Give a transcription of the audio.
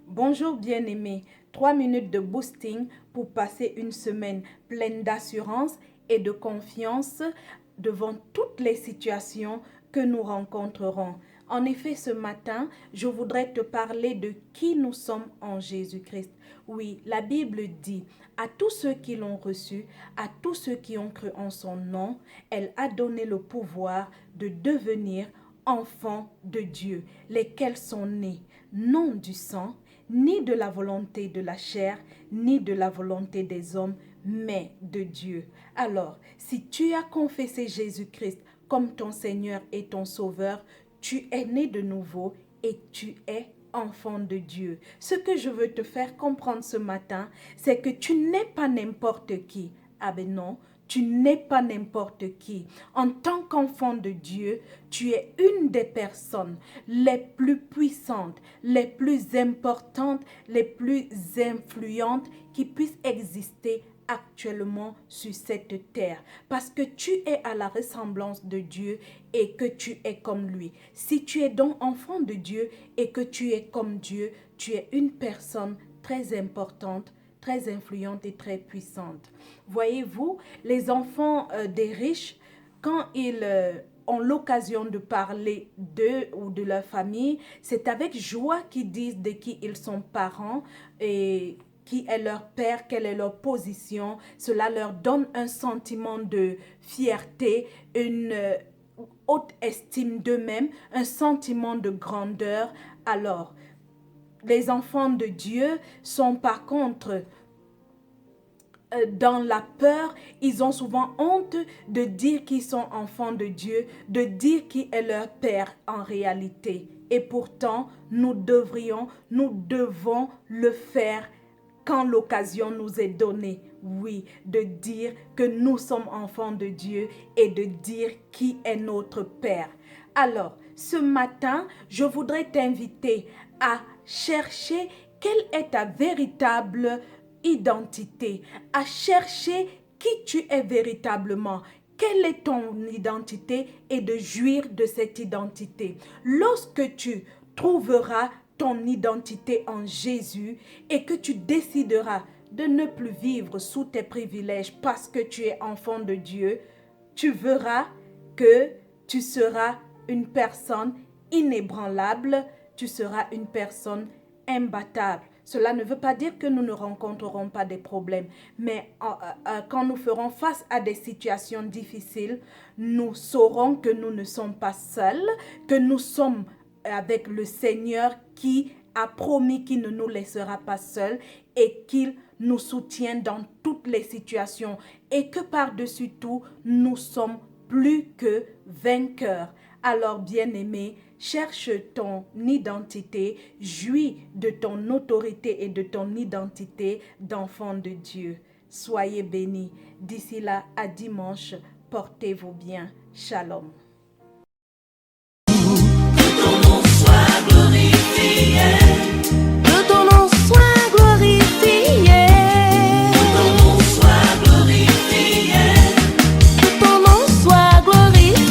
Bonjour bien-aimés, 3 minutes de boosting pour passer une semaine pleine d'assurance et de confiance devant toutes les situations que nous rencontrerons. En effet, ce matin, je voudrais te parler de qui nous sommes en Jésus-Christ. Oui, la Bible dit, à tous ceux qui l'ont reçu, à tous ceux qui ont cru en son nom, elle a donné le pouvoir de devenir enfants de Dieu, lesquels sont nés, non du sang, ni de la volonté de la chair, ni de la volonté des hommes, mais de Dieu. Alors, si tu as confessé Jésus-Christ comme ton Seigneur et ton Sauveur, tu es né de nouveau et tu es enfant de Dieu. Ce que je veux te faire comprendre ce matin, c'est que tu n'es pas n'importe qui. Ah ben non, tu n'es pas n'importe qui. En tant qu'enfant de Dieu, tu es une des personnes les plus puissantes, les plus importantes, les plus influentes qui puissent exister actuellement sur cette terre. Parce que tu es à la ressemblance de Dieu et que tu es comme lui. Si tu es donc enfant de Dieu et que tu es comme Dieu, tu es une personne très importante, très influente et très puissante. Voyez-vous, les enfants des riches, quand ils ont l'occasion de parler d'eux ou de leur famille, c'est avec joie qu'ils disent de qui ils sont parents et qui est leur père, quelle est leur position. Cela leur donne un sentiment de fierté, une haute estime d'eux-mêmes, un sentiment de grandeur. Alors, les enfants de Dieu sont par contre dans la peur, ils ont souvent honte de dire qu'ils sont enfants de Dieu, de dire qui est leur père en réalité. Et pourtant, nous devons le faire quand l'occasion nous est donnée. Oui, de dire que nous sommes enfants de Dieu et de dire qui est notre Père. Alors, ce matin, je voudrais t'inviter à chercher quelle est ta véritable identité, à chercher qui tu es véritablement. Quelle est ton identité et de jouir de cette identité. Lorsque tu trouveras ton identité en Jésus et que tu décideras de ne plus vivre sous tes privilèges parce que tu es enfant de Dieu, tu verras que tu seras une personne inébranlable, tu seras une personne imbattable. Cela ne veut pas dire que nous ne rencontrerons pas des problèmes, mais quand nous ferons face à des situations difficiles, nous saurons que nous ne sommes pas seuls, que nous sommes avec le Seigneur qui a promis qu'il ne nous laissera pas seuls et qu'il nous soutient dans toutes les situations et que par-dessus tout, nous sommes plus que vainqueurs. Alors, bien-aimé, cherche ton identité, jouis de ton autorité et de ton identité d'enfant de Dieu. Soyez bénis. D'ici là, à dimanche, portez-vous bien. Shalom.